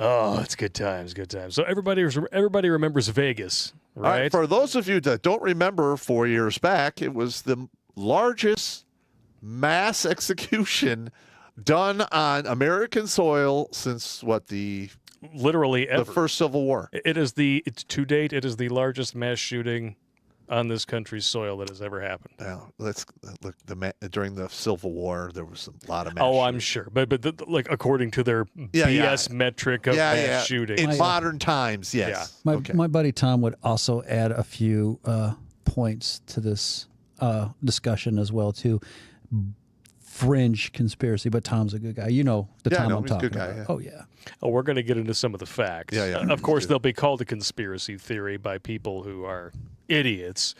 Oh, it's good times, good times. So everybody remembers Vegas, right? All right? For those of you that don't remember, 4 years back, it was the largest mass execution done on American soil since literally ever. The first Civil War. To date, it is the largest mass shooting on this country's soil that has ever happened. Now, let's look. During the Civil War, there was a lot of mass. Oh, I'm sure, but like according to their BS metric of mass shooting in modern times, yes. Yeah. My buddy Tom would also add a few points to this discussion as well too. Fringe conspiracy, but Tom's a good guy. You know the Tom I'm talking about. Yeah. Oh yeah. Oh, we're going to get into some of the facts. Yeah. Of course, they'll be called a conspiracy theory by people who are idiots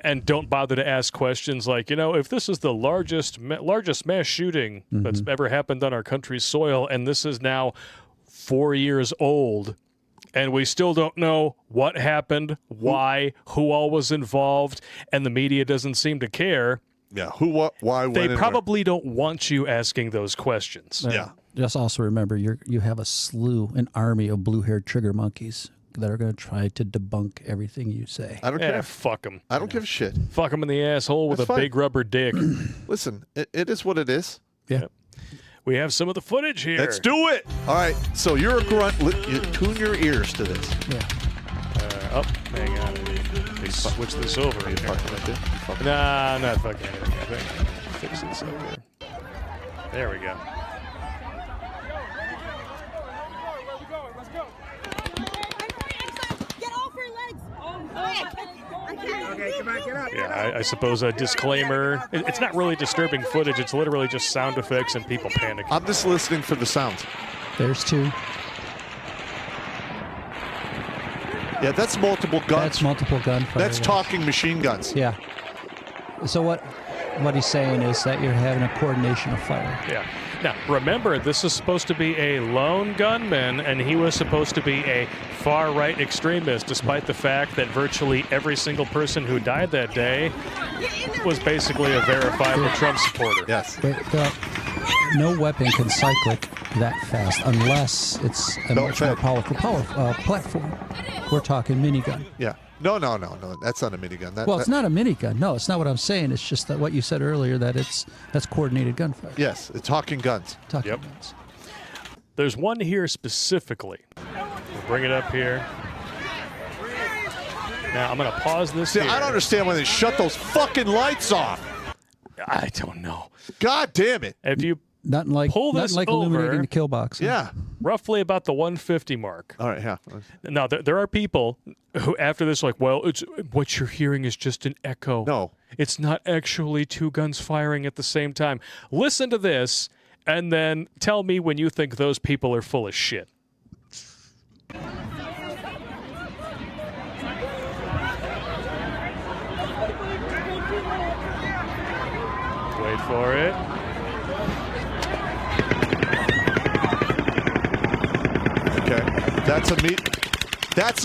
and don't bother to ask questions like, if this is the largest mass shooting that's ever happened on our country's soil, and this is now 4 years old, and we still don't know what happened, why, who all was involved, and the media doesn't seem to care. Yeah, who, what, why, when. They probably don't want you asking those questions. Yeah. Just also remember, you have an army of blue-haired trigger monkeys that are going to try to debunk everything you say. I don't care. Fuck them. I don't give a shit. Fuck them in the asshole with a big rubber dick. Listen, it is what it is. Yeah. We have some of the footage here. Let's do it. All right, so you're a grunt. You tune your ears to this. Yeah. Hang on. Switch this over. Are you fucking with it? Nah, I'm not fucking anything. Fix this up here. There we go. Get off your legs. Okay, come on, get up. Yeah, I suppose a disclaimer. It's not really disturbing footage. It's literally just sound effects and people panicking. I'm just listening for the sounds. There's two. Yeah, that's multiple guns. That's multiple gunfire. That's talking machine guns. Yeah. So what he's saying is that you're having a coordination of fire. Yeah. Now, remember, this is supposed to be a lone gunman, and he was supposed to be a far-right extremist, despite the fact that virtually every single person who died that day was basically a verifiable Trump supporter. Yes. No weapon can cyclic that fast unless it's a much more powerful platform. We're talking minigun. Yeah. No. That's not a minigun. It's not a minigun. No, it's not what I'm saying. It's just that what you said earlier, that's coordinated gunfire. Yes, it's talking guns. Talking guns. There's one here specifically. We'll bring it up here. Now, I'm going to pause this here. I don't understand why they shut those fucking lights off. I don't know. God damn it. If you Nothing like illuminating the kill box. Yeah. Roughly about the 150 mark. All right, yeah. Now, there are people who, after this, are like, well, it's what you're hearing is just an echo. No. It's not actually two guns firing at the same time. Listen to this, and then tell me when you think those people are full of shit. Wait for it. Okay. That's a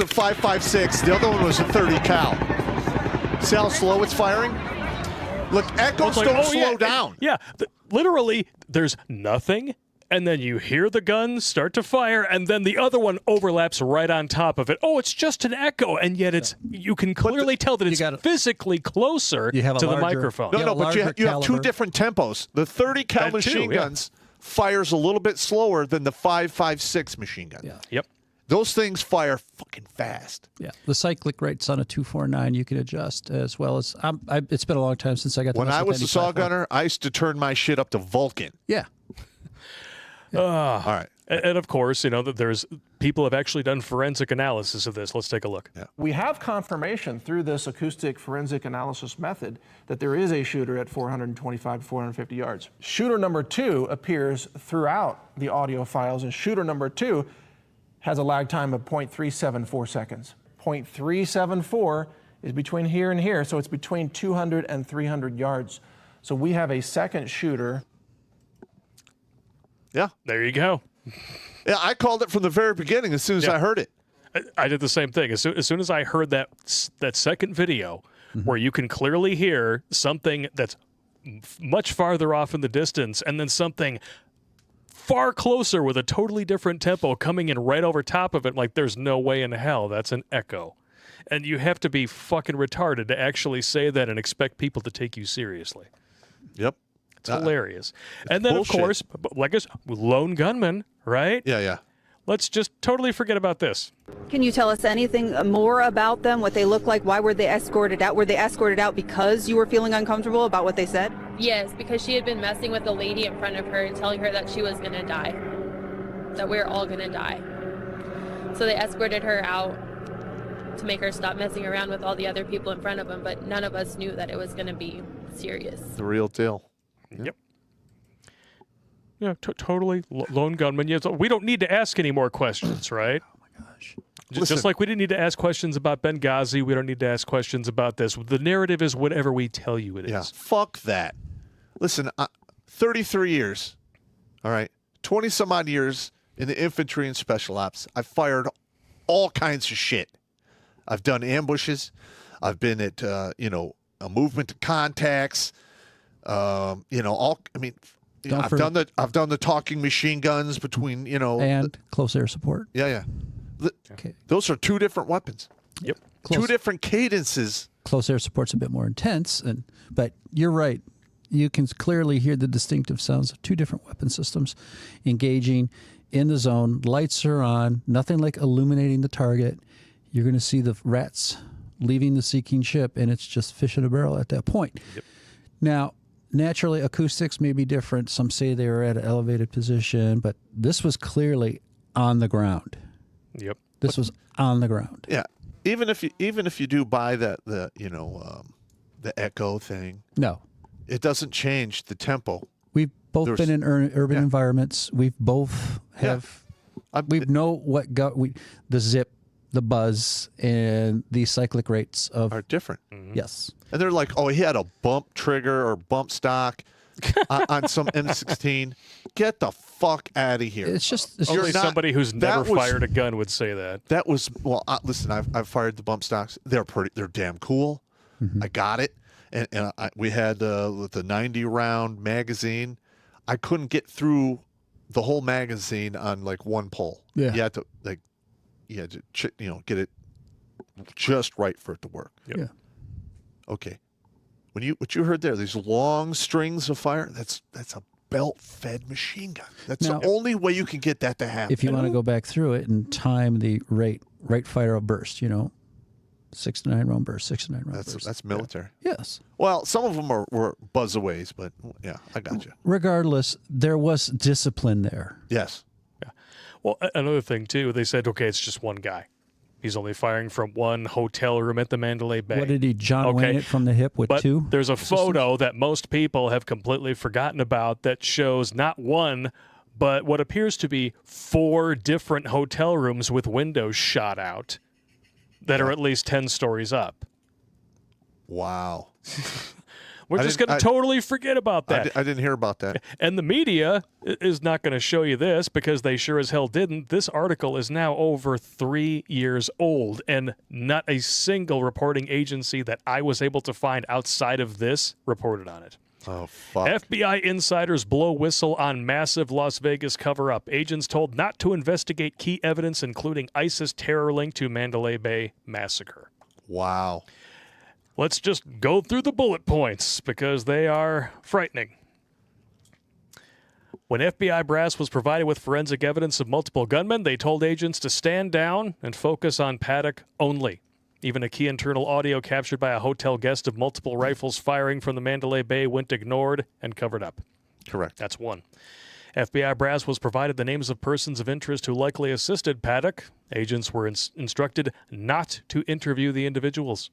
5.56. The other one was a 30 cal. See how slow it's firing? Look, echoes don't slow down. Literally, there's nothing, and then you hear the gun start to fire, and then the other one overlaps right on top of it. Oh, it's just an echo, and yet you can clearly tell that it's physically closer to the microphone. No, but you have two different tempos. The 30 cal machine guns fires a little bit slower than the 5.56 machine gun. Yeah. Yep. Those things fire fucking fast. Yeah, the cyclic rates on a 249 you can adjust as well as. It's been a long time since I got. When I was a saw gunner, I used to turn my shit up to Vulcan. Yeah. All right. And of course, there's people have actually done forensic analysis of this. Let's take a look. Yeah. We have confirmation through this acoustic forensic analysis method that there is a shooter at 425 to 450 yards. Shooter number 2 appears throughout the audio files, and shooter number 2 has a lag time of 0.374 seconds. 0.374 is between here and here, so it's between 200 and 300 yards. So we have a second shooter. Yeah. There you go. Yeah, I called it from the very beginning as soon as I heard it. I did the same thing. As soon as I heard that second video where you can clearly hear something that's much farther off in the distance and then something far closer with a totally different tempo coming in right over top of it. Like, there's no way in hell that's an echo. And you have to be fucking retarded to actually say that and expect people to take you seriously. Yep. It's hilarious. And then, bullshit. of course, like I said, lone gunman, right? Yeah. Let's just totally forget about this. Can you tell us anything more about them, what they look like? Why were they escorted out? Were they escorted out because you were feeling uncomfortable about what they said? Yes, because she had been messing with the lady in front of her and telling her that she was going to die, that we're all going to die. So they escorted her out to make her stop messing around with all the other people in front of them, but none of us knew that it was going to be serious. The real deal. Yep. Yeah, totally lone gunman. Yeah, so we don't need to ask any more questions, right? Oh my gosh. Just like we didn't need to ask questions about Benghazi, we don't need to ask questions about this. The narrative is whatever we tell you it is. Yeah, fuck that. Listen, 33 years, all right, 20-some-odd years in the infantry and special ops. I've fired all kinds of shit. I've done ambushes. I've been at, a movement to contacts. I've done the talking machine guns between, and close air support. Yeah. Okay. Those are two different weapons. Yep. Two different cadences. Close air support's a bit more intense, but you're right. You can clearly hear the distinctive sounds of two different weapon systems engaging in the zone. Lights are on, nothing like illuminating the target. You're going to see the rats leaving the seeking ship, and it's just fish in a barrel at that point. Yep. Now, naturally, acoustics may be different. Some say they were at an elevated position, but this was clearly on the ground. Yep. This was on the ground. Yeah. Even if you do buy the echo thing, No. it doesn't change the tempo. We've both been in urban environments. We've both have. We know what the zip, the buzz, and the cyclic rates are different. Mm-hmm. Yes. And they're like, oh, he had a bump trigger or bump stock on some M16. Get the fuck out of here. It's just Only somebody who's never fired a gun would say that. That was listen. I've fired the bump stocks. They're damn cool. Mm-hmm. I got it, and we had the 90 round magazine. I couldn't get through the whole magazine on like one pull. Yeah. You had to get it just right for it to work. Yep. Yeah. Okay. What you heard there, these long strings of fire, that's a belt-fed machine gun. That's Now, the only way you can get that to happen. If you want to go back through it and time the rate fire of burst, 6 to 9 round burst, 6 to 9 round burst. That's military. Yes. Well, some of them were buzzaways, but yeah, I got you. Regardless, there was discipline there. Yes. Yeah. Well, another thing too, they said, okay, it's just one guy. He's only firing from one hotel room at the Mandalay Bay. What did he John Wayne it from the hip with but two? There's a photo that most people have completely forgotten about that shows not one, but what appears to be 4 different hotel rooms with windows shot out that are at least 10 stories up. Wow. We're just going to totally forget about that. I didn't hear about that. And the media is not going to show you this because they sure as hell didn't. This article is now over 3 years old, and not a single reporting agency that I was able to find outside of this reported on it. Oh, fuck. FBI insiders blow whistle on massive Las Vegas cover-up. Agents told not to investigate key evidence, including ISIS terror link to Mandalay Bay massacre. Wow. Let's just go through the bullet points because they are frightening. When FBI brass was provided with forensic evidence of multiple gunmen, they told agents to stand down and focus on Paddock only. Even a key internal audio captured by a hotel guest of multiple rifles firing from the Mandalay Bay went ignored and covered up. Correct. That's one. FBI brass was provided the names of persons of interest who likely assisted Paddock. Agents were instructed not to interview the individuals.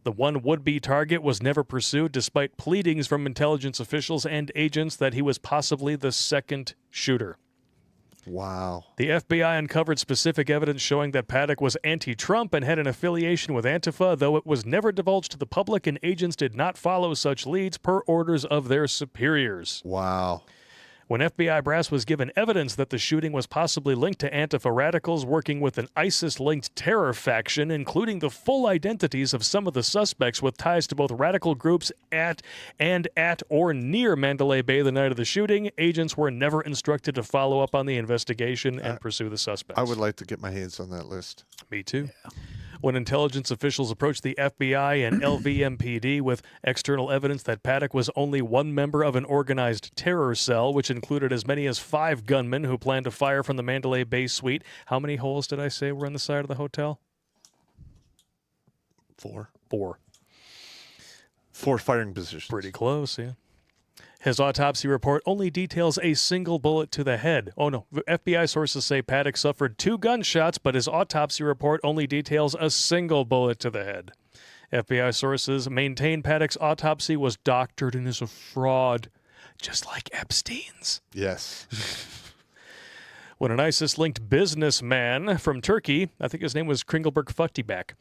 The one would-be target was never pursued despite pleadings from intelligence officials and agents that he was possibly the second shooter. Wow. The FBI uncovered specific evidence showing that Paddock was anti-Trump and had an affiliation with Antifa, though it was never divulged to the public, and agents did not follow such leads per orders of their superiors. Wow. When FBI brass was given evidence that the shooting was possibly linked to Antifa radicals working with an ISIS-linked terror faction, including the full identities of some of the suspects with ties to both radical groups at or near Mandalay Bay the night of the shooting, agents were never instructed to follow up on the investigation and pursue the suspects. I would like to get my hands on that list. Me too. Yeah. When intelligence officials approached the FBI and LVMPD with external evidence that Paddock was only one member of an organized terror cell, which included as many as 5 gunmen who planned to fire from the Mandalay Bay suite. How many holes did I say were in the side of the hotel? 4. 4. 4 firing positions. Pretty close, yeah. His autopsy report only details a single bullet to the head. Oh, no. FBI sources say Paddock suffered 2 gunshots, but his autopsy report only details a single bullet to the head. FBI sources maintain Paddock's autopsy was doctored and is a fraud, just like Epstein's. Yes. When an ISIS-linked businessman from Turkey, I think his name was Kringleberg Futtyback,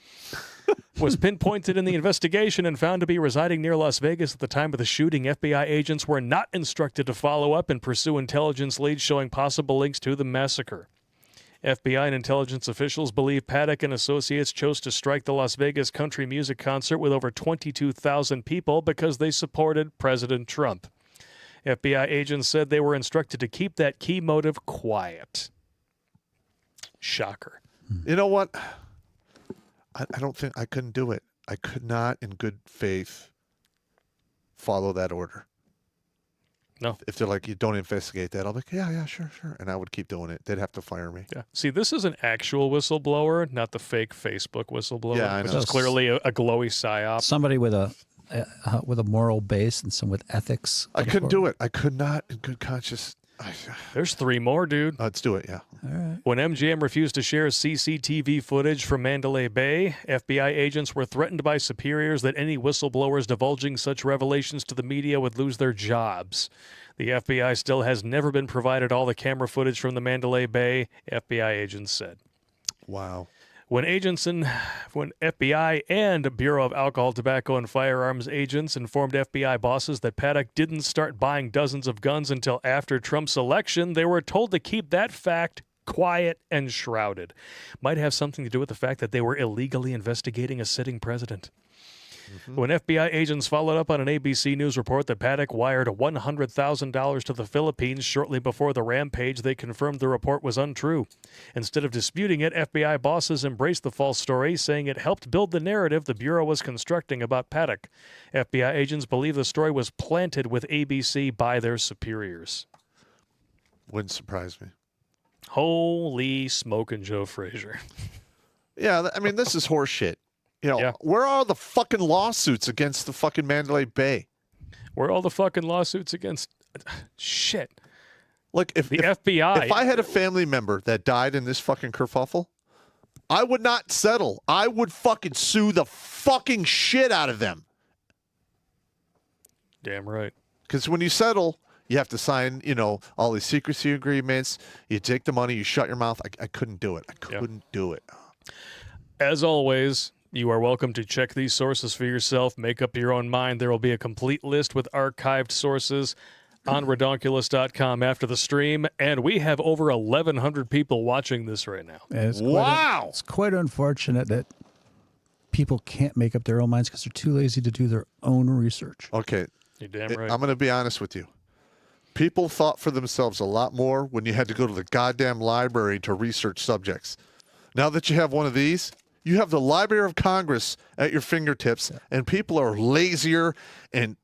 was pinpointed in the investigation and found to be residing near Las Vegas at the time of the shooting, FBI agents were not instructed to follow up and pursue intelligence leads showing possible links to the massacre. FBI and intelligence officials believe Paddock and associates chose to strike the Las Vegas country music concert with over 22,000 people because they supported President Trump. FBI agents said they were instructed to keep that key motive quiet. Shocker. You know what? I don't think I couldn't do it. I could not, in good faith, follow that order. No. If they're like, you don't investigate that, I'll be like, yeah, sure. And I would keep doing it. They'd have to fire me. Yeah. See, this is an actual whistleblower, not the fake Facebook whistleblower. Yeah, I know. Which is clearly a glowy psyop. Somebody with a moral base and some with ethics. I couldn't do it. I could not, in good conscience. There's 3 more, dude. Let's do it, yeah. All right. When MGM refused to share CCTV footage from Mandalay Bay, FBI agents were threatened by superiors that any whistleblowers divulging such revelations to the media would lose their jobs. The FBI still has never been provided all the camera footage from the Mandalay Bay, FBI agents said. Wow. When FBI and Bureau of Alcohol, Tobacco, and Firearms agents informed FBI bosses that Paddock didn't start buying dozens of guns until after Trump's election, they were told to keep that fact quiet and shrouded. Might have something to do with the fact that they were illegally investigating a sitting president. When FBI agents followed up on an ABC News report that Paddock wired $100,000 to the Philippines shortly before the rampage, they confirmed the report was untrue. Instead of disputing it, FBI bosses embraced the false story, saying it helped build the narrative the Bureau was constructing about Paddock. FBI agents believe the story was planted with ABC by their superiors. Wouldn't surprise me. Holy smoking Joe Frazier. Yeah, I mean, this is horse shit. You know, Yeah. Where are the fucking lawsuits against the fucking Mandalay Bay? Where are all the fucking lawsuits against shit? Like, if The FBI. If I had a family member that died in this fucking kerfuffle, I would not settle. I would fucking sue the fucking shit out of them. Damn right. Because when you settle, you have to sign, all these secrecy agreements. You take the money, you shut your mouth. I couldn't do it. I couldn't do it. As always, you are welcome to check these sources for yourself. Make up your own mind. There will be a complete list with archived sources on redonkulous.com after the stream. And we have over 1,100 people watching this right now. Wow. It's quite unfortunate that people can't make up their own minds because they're too lazy to do their own research. Okay. You're damn right. I'm going to be honest with you. People thought for themselves a lot more when you had to go to the goddamn library to research subjects. Now that you have one of these, you have the Library of Congress at your fingertips, and people are lazier and,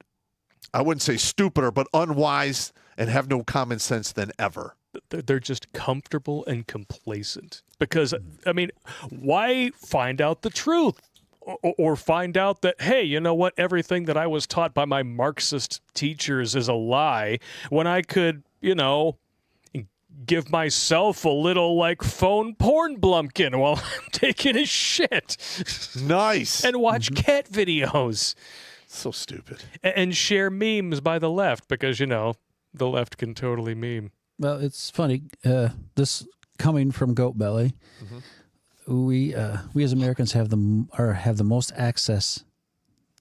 I wouldn't say stupider, but unwise and have no common sense than ever. They're just comfortable and complacent. Because, I mean, why find out the truth? Or find out that, hey, you know what? Everything that I was taught by my Marxist teachers is a lie when I could, give myself a little, phone porn blumpkin while I'm taking a shit. Nice. And watch cat videos. So stupid. And share memes by the left because, the left can totally meme. Well, it's funny. This coming from Goat Belly, we as Americans have the most access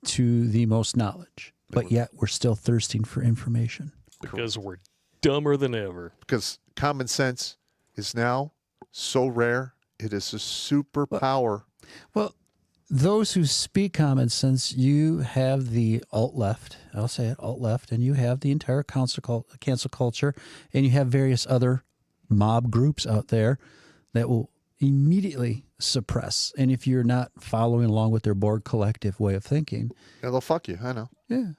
to the most knowledge, but yet we're still thirsting for information. Because we're dumber than ever. Because common sense is now so rare. It is a superpower. Well, those who speak common sense, you have the alt-left, I'll say it, alt-left, and you have the entire cancel culture, and you have various other mob groups out there that will immediately suppress. And if you're not following along with their board collective way of thinking, Yeah, they'll fuck you. I know. Yeah.